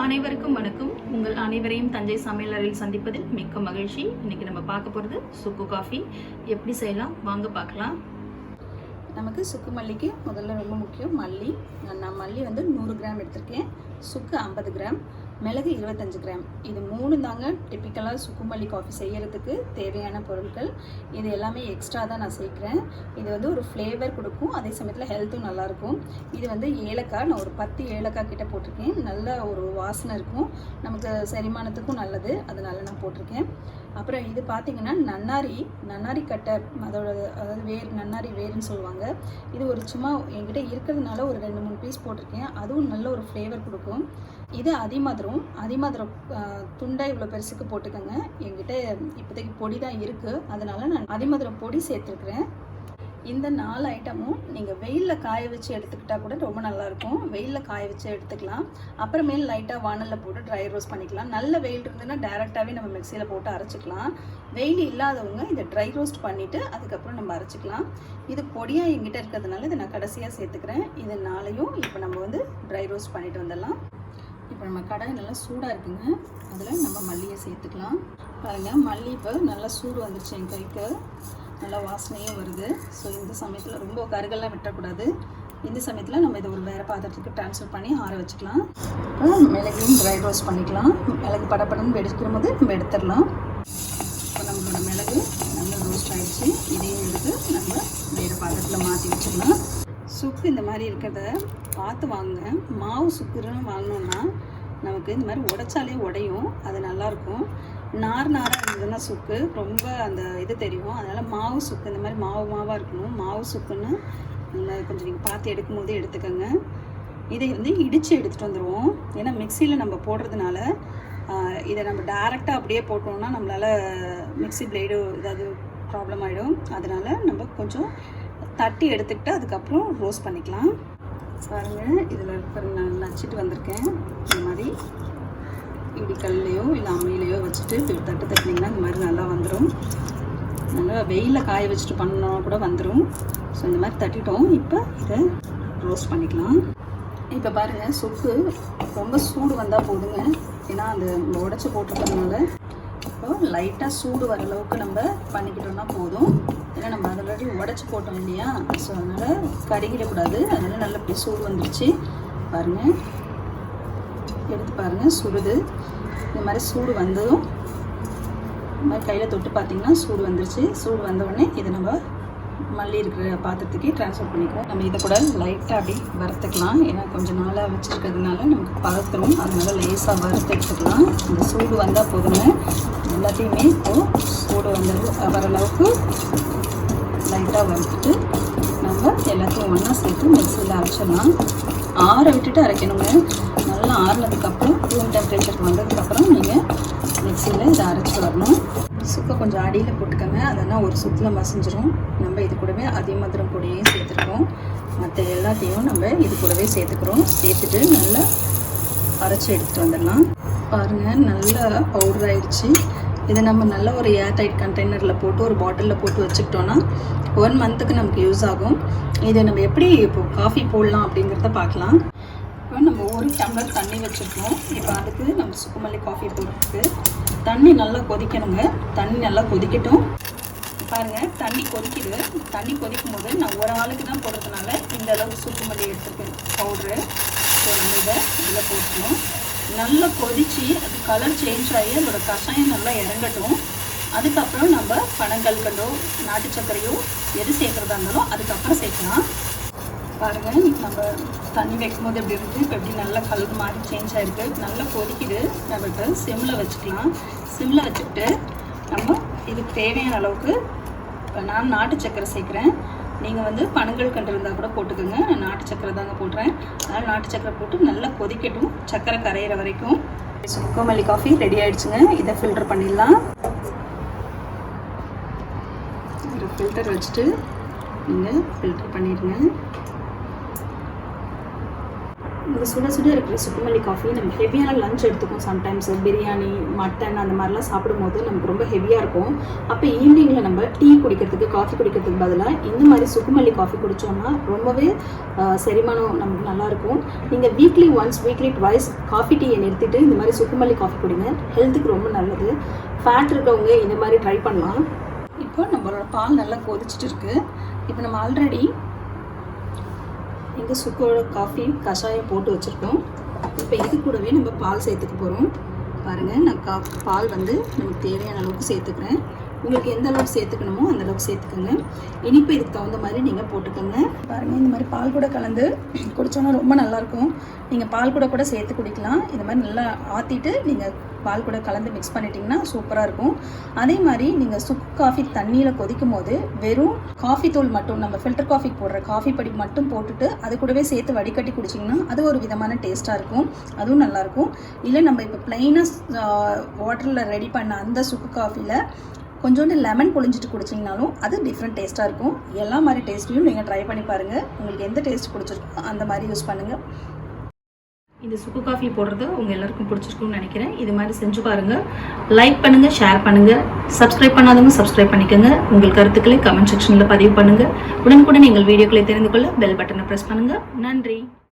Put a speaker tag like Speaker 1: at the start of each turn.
Speaker 1: அனைவருக்கும் வணக்கம். உங்கள் அனைவரையும் தஞ்சை சமையலறையில் சந்திப்பதில் மிக்க மகிழ்ச்சி. இன்னைக்கு நம்ம பார்க்க போகிறது சுக்கு காஃபி எப்படி செய்யலாம் வாங்க பார்க்கலாம். நமக்கு சுக்கு மல்லிக்கு முதல்ல ரொம்ப முக்கியம் மல்லி. நான் மல்லி வந்து 100 கிராம் எடுத்திருக்கேன், சுக்கு 50 கிராம், மிளகு 25 கிராம். இது 3 தாங்க டிப்பிக்கலாக சுக்கு மல்லி காஃபி செய்கிறதுக்கு தேவையான பொருட்கள். இது எல்லாமே எக்ஸ்ட்ரா தான் நான் சேர்க்குறேன். இது வந்து ஒரு ஃப்ளேவர் கொடுக்கும், அதே சமயத்தில் ஹெல்த்தும் நல்லாயிருக்கும். இது வந்து ஏலக்காய், நான் ஒரு 10 ஏலக்காய் கிட்ட போட்டிருக்கேன். நல்ல ஒரு வாசனை இருக்கும், நமக்கு செரிமானத்துக்கும் நல்லது, அதனால நான் போட்டிருக்கேன். அப்புறம் இது பார்த்திங்கன்னா நன்னாரி கட்டை, அதாவது நன்னாரி வேர்னு சொல்லுவாங்க. இது ஒரு சும்மா என்கிட்ட இருக்கிறதுனால ஒரு 2-3 பீஸ் போட்டிருக்கேன். அதுவும் நல்ல ஒரு ஃப்ளேவர் கொடுக்கும். இது அதிமதுரம் துண்டா இவ்வளோ பெருசுக்கு போட்டுக்கோங்க. என்கிட்ட இப்போதைக்கு பொடி தான் இருக்குது, அதனால நான் அதிமதுரம் பொடி சேர்த்துருக்குறேன். இந்த 4 ஐட்டமும் நீங்கள் வெயிலில் காய வச்சு எடுத்துக்கிட்டால் கூட ரொம்ப நல்லாயிருக்கும். வெயிலில் காய வச்சு எடுத்துக்கலாம். அப்புறமேல் லைட்டாக வானலில் போட்டு ட்ரை ரோஸ்ட் பண்ணிக்கலாம். நல்ல வெயில் இருந்ததுன்னா டேரெக்டாகவே நம்ம மிக்சியில் போட்டு அரைச்சிக்கலாம். வெயில் இல்லாதவங்க இதை ட்ரை ரோஸ்ட் பண்ணிவிட்டு அதுக்கப்புறம் நம்ம அரைச்சிக்கலாம். இது பொடியாக எங்கிட்ட இருக்கிறதுனால இதை நான் கடைசியாக சேர்த்துக்கிறேன். இது 4ஐயும் இப்போ நம்ம வந்து ட்ரை ரோஸ்ட் பண்ணிட்டு வந்துடலாம். இப்போ நம்ம கடாய் நல்லா சூடாக இருக்குங்க, அதில் நம்ம மல்லியை சேர்த்துக்கலாம். பாருங்கள், மல்லி இப்போ நல்லா சூடு வந்துருச்சு, என் கைக்கு நல்லா வாசனையும் வருது. ஸோ இந்த சமயத்தில் ரொம்ப கருகெல்லாம் விட்டக்கூடாது. இந்த சமயத்தில் நம்ம இதை ஒரு வேறு பாத்திரத்துக்கு ட்ரான்ஸ்ஃபர் பண்ணி ஆற வச்சுக்கலாம். அப்புறம் மிளகையும் ட்ரை ரோஸ்ட் பண்ணிக்கலாம். மிளகு படப்படன்னு வெடிக்கிற போது நம்ம எடுத்துடலாம். இப்போ நம்மளோட மிளகு நல்லா ரோஸ்ட் ஆகிடுச்சு. இதையும் எடுத்து நம்ம வேறு பாத்திரத்தில் மாற்றி வச்சுக்கலாம். சுக்கு இந்த மாதிரி இருக்கிறத பார்த்து வாங்குங்க. மாவு சுக்குன்னு வாங்கினோன்னா நமக்கு இந்த மாதிரி உடைச்சாலே உடையும், அது நல்லாயிருக்கும். நாராக இருந்ததுன்னா சுக்கு ரொம்ப அந்த இது தெரியும். அதனால் மாவு சுக்கு இந்த மாதிரி மாவாக இருக்கணும். மாவு சுக்குன்னு நல்லா கொஞ்சம் நீங்கள் பார்த்து எடுக்கும் போதே எடுத்துக்கோங்க. இதை வந்து இடித்து எடுத்துகிட்டு வந்துடுவோம். ஏன்னா மிக்சியில் நம்ம போடுறதுனால இதை நம்ம டேரெக்டாக அப்படியே போட்டோம்னா நம்மளால் மிக்சி பிளேடு ஏதாவது ப்ராப்ளம் ஆகிடும். அதனால் நம்ம கொஞ்சம் தட்டி எடுத்துக்கிட்டு அதுக்கப்புறம் ரோஸ்ட் பண்ணிக்கலாம். பாருங்கள், இதில் நான் நச்சுட்டு வந்திருக்கேன். இந்த மாதிரி இடிக்கல்லையோ இல்லை அம்மியிலையோ வச்சுட்டு தட்டினீங்கன்னா இந்த மாதிரி நல்லா வந்துடும். நல்லா வெயிலில் காய வச்சுட்டு பண்ணோன்னா கூட வந்துடும். ஸோ இந்த மாதிரி தட்டிட்டோம். இப்போ இதை ரோஸ்ட் பண்ணிக்கலாம். இப்போ பாருங்கள், சுக்கு ரொம்ப சூடு வந்தால் போதுங்க. ஏன்னா அந்த உடச்சி போட்டுருக்கறதுனால இப்போ லைட்டாக சூடு வர அளவுக்கு நம்ம பண்ணிக்கிட்டோம்னா போதும். ஏன்னா நம்ம ஆல்ரெடி உடச்சி போட்டோம் இல்லையா, ஸோ அதனால் கருகிடக்கூடாது. அதனால் நல்லா இப்படி சூடு வந்துடுச்சு. பாருங்கள், எடுத்து பாருங்கள், சுடுது. இந்த மாதிரி சூடு வந்ததும் இந்த மாதிரி கையில் தொட்டு பார்த்திங்கன்னா சூடு வந்துருச்சு. சூடு வந்தவுடனே இதை நம்ம மல்லி இருக்கிற பாத்திரத்துக்கே ட்ரான்ஸ்ஃபர் பண்ணிக்குவோம். நம்ம இதை கூட லைட்டாக அப்படி வறுத்துக்கலாம். ஏன்னா கொஞ்சம் நாளாக வச்சுருக்கிறதுனால நமக்கு பதத்துரும், அதனால லேசாக வறுத்து எடுத்துக்கலாம். இந்த சூடு வந்தால் போதுங்க. எல்லாத்தையுமே இப்போது சூடு வர அளவுக்கு லைட்டாக வறுத்துட்டு நம்ம எல்லாத்தையும் ஒன்றா சேர்த்து மிக்சியில் அரைச்சிடலாம். ஆற விட்டுட்டு அரைக்கணுங்க. நல்லா ஆறினதுக்கப்புறம் ரூம் டெம்பரேச்சருக்கு வந்ததுக்கப்புறம் நீங்கள் மிக்சியில் இதை அரைச்சிட்டு வரணும். சுக்கை கொஞ்சம் அடியில் போட்டுக்கோங்க, அதெல்லாம் ஒரு சுற்றில் மசிஞ்சிரும். நம்ம இது கூடவே அதிமதுரம் பொடியையும் சேர்த்துருக்கோம். மற்ற எல்லாத்தையும் நம்ம இது கூடவே சேர்த்துட்டு நல்லா அரைச்சி எடுத்துகிட்டு வந்துடலாம். பாருங்கள், நல்லா பவுடர் ஆகிடுச்சு. இதை நம்ம நல்ல ஒரு ஏர்டைட் கண்டெய்னரில் போட்டு ஒரு பாட்டிலில் போட்டு வச்சுக்கிட்டோன்னா 1 மந்த்துக்கு நமக்கு யூஸ் ஆகும். இதை நம்ம எப்படி இப்போ காஃபி போடலாம் அப்படிங்கிறத பார்க்கலாம். இப்போ நம்ம 1 டம்ளர் தண்ணி வச்சுருக்கோம். இப்போ அதுக்கு நம்ம சுக்கு மல்லி காஃபி போடுறதுக்கு தண்ணி நல்லா கொதிக்கணுங்க. தண்ணி நல்லா கொதிக்கட்டும். பாருங்கள், தண்ணி கொதிக்குது. தண்ணி கொதிக்கும் போது நான் ஒரு ஆளுக்கு தான் போடுறதுனால இந்த அளவுக்கு சுக்கு மல்லி எடுத்துருக்கேன் பவுட்ரு. ஸோ நம்ம இதில் போட்டுக்கணும். நல்லா கொதித்து அது கலர் சேஞ்ச் ஆகி அதோட கஷாயம் நல்லா இறங்கட்டும். அதுக்கப்புறம் நம்ம பனங்கல்கண்டோ நாட்டு சர்க்கரையோ எது சேர்க்குறதா இருந்தாலும் அதுக்கப்புறம் சேர்க்கலாம். பாருங்கள், நம்ம தண்ணி வைக்கும் போது எப்படி இருக்குது, இப்போ எப்படி நல்லா கலர் மாதிரி சேஞ்ச் ஆகிருக்கு. நல்லா கொதிக்குது. நம்ம இப்போ சிம்மில் வச்சுக்கலாம். சிம்மில் வச்சுக்கிட்டு நம்ம இதுக்கு தேவையான அளவுக்கு இப்போ நான் நாட்டு சர்க்கரை சேர்க்குறேன். நீங்கள் வந்து பனங்கல்கண்டு இருந்தால் கூட போட்டுக்கோங்க. நான் நாட்டு சர்க்கரை தாங்க போடுறேன். அதனால் நாட்டு சர்க்கரை போட்டு நல்லா கொதிக்கட்டும், சர்க்கரை கரையிற வரைக்கும். சுக்கு மல்லி காஃபி ரெடி ஆகிடுச்சுங்க. இதை ஃபில்டர் பண்ணிடலாம். ஒரு ஃபில்டர் வச்சுட்டு நீங்கள் ஃபில்டர் பண்ணிடுங்க. இந்த சுட சுட இருக்கிற சுக்கு மல்லி காஃபி நம்ம ஹெவியான லஞ்ச் எடுத்துக்கும். சம்டைம்ஸ் பிரியாணி, மட்டன் அந்த மாதிரிலாம் சாப்பிடும்போது நமக்கு ரொம்ப ஹெவியாக இருக்கும். அப்போ ஈவினிங்கில் நம்ம டீ குடிக்கிறதுக்கு, காஃபி குடிக்கிறதுக்கு பதிலாக இந்த மாதிரி சுக்கு மல்லி காஃபி குடித்தோம்னா ரொம்பவே செரிமானம் நமக்கு நல்லாயிருக்கும். நீங்கள் weekly once, weekly twice coffee டீயை நிறுத்திட்டு இந்த மாதிரி சுக்கு மல்லி காஃபி குடிங்க. ஹெல்த்துக்கு ரொம்ப நல்லது. ஃபேட் இருக்கவங்க இந்த மாதிரி ட்ரை பண்ணலாம். இப்போ நம்மளோட பால் நல்லா கொதிச்சுட்டு இருக்குது. இப்போ நம்ம ஆல்ரெடி இங்கே சுக்கோட காஃபி கஷாயம் போட்டு வச்சுருக்கோம். இப்போ இது கூடவே நம்ம பால் சேர்த்துக்க போகிறோம். பாருங்கள், நான் பால் வந்து நமக்கு தேவையான அளவுக்கு சேர்த்துக்கிறேன். உங்களுக்கு எந்த அளவுக்கு சேர்த்துக்கணுமோ அந்த அளவுக்கு சேர்த்துக்கோங்க. இனிப்பு இதுக்கு தகுந்த மாதிரி நீங்கள் போட்டுக்கோங்க. பாருங்கள், இந்த மாதிரி பால் கூட கலந்து குடித்தோன்னா ரொம்ப நல்லாயிருக்கும். நீங்கள் பால் கூட சேர்த்து குடிக்கலாம். இந்த மாதிரி நல்லா ஆற்றிட்டு நீங்கள் பால் கூட கலந்து மிக்ஸ் பண்ணிட்டீங்கன்னா சூப்பராக இருக்கும். அதே மாதிரி நீங்கள் சுக்கு காஃபி தண்ணியில் கொதிக்கும் போது வெறும் காஃபி தூள் மட்டும், நம்ம ஃபில்டர் காஃபி போடுற காஃபி பொடி மட்டும் போட்டுட்டு அது கூடவே சேர்த்து வடிகட்டி குடிச்சிங்கன்னா அது ஒரு விதமான டேஸ்ட்டாக இருக்கும். அதுவும் நல்லாயிருக்கும். இல்லை நம்ம இப்போ ப்ளைனாக வாட்டரில் ரெடி பண்ண அந்த சுக்கு காஃபியில் கொஞ்சோண்டு லெமன் புழிஞ்சிட்டு குடிச்சிங்கனாலும் அது டிஃப்ரெண்ட் டேஸ்ட்டாக இருக்கும். எல்லா மாதிரி டேஸ்ட்டையும் நீங்கள் ட்ரை பண்ணி பாருங்கள். உங்களுக்கு எந்த டேஸ்ட் பிடிச்சிருக்கோ அந்த மாதிரி யூஸ் பண்ணுங்கள். இந்த சுக்கு காஃபி போடுறது உங்கள் எல்லாருக்கும் பிடிச்சிருக்குன்னு நினைக்கிறேன். இது மாதிரி செஞ்சு பாருங்கள். லைக் பண்ணுங்கள், ஷேர் பண்ணுங்கள். சப்ஸ்கிரைப் பண்ணாதவங்க சப்ஸ்கிரைப் பண்ணிக்கோங்க. உங்கள் கருத்துக்களை கமெண்ட் செக்ஷனில் பதிவு பண்ணுங்கள். உடனுக்குடன் எங்கள் வீடியோக்களை தெரிந்து கொள்ள பெல் பட்டனை ப்ரெஸ் பண்ணுங்கள். நன்றி.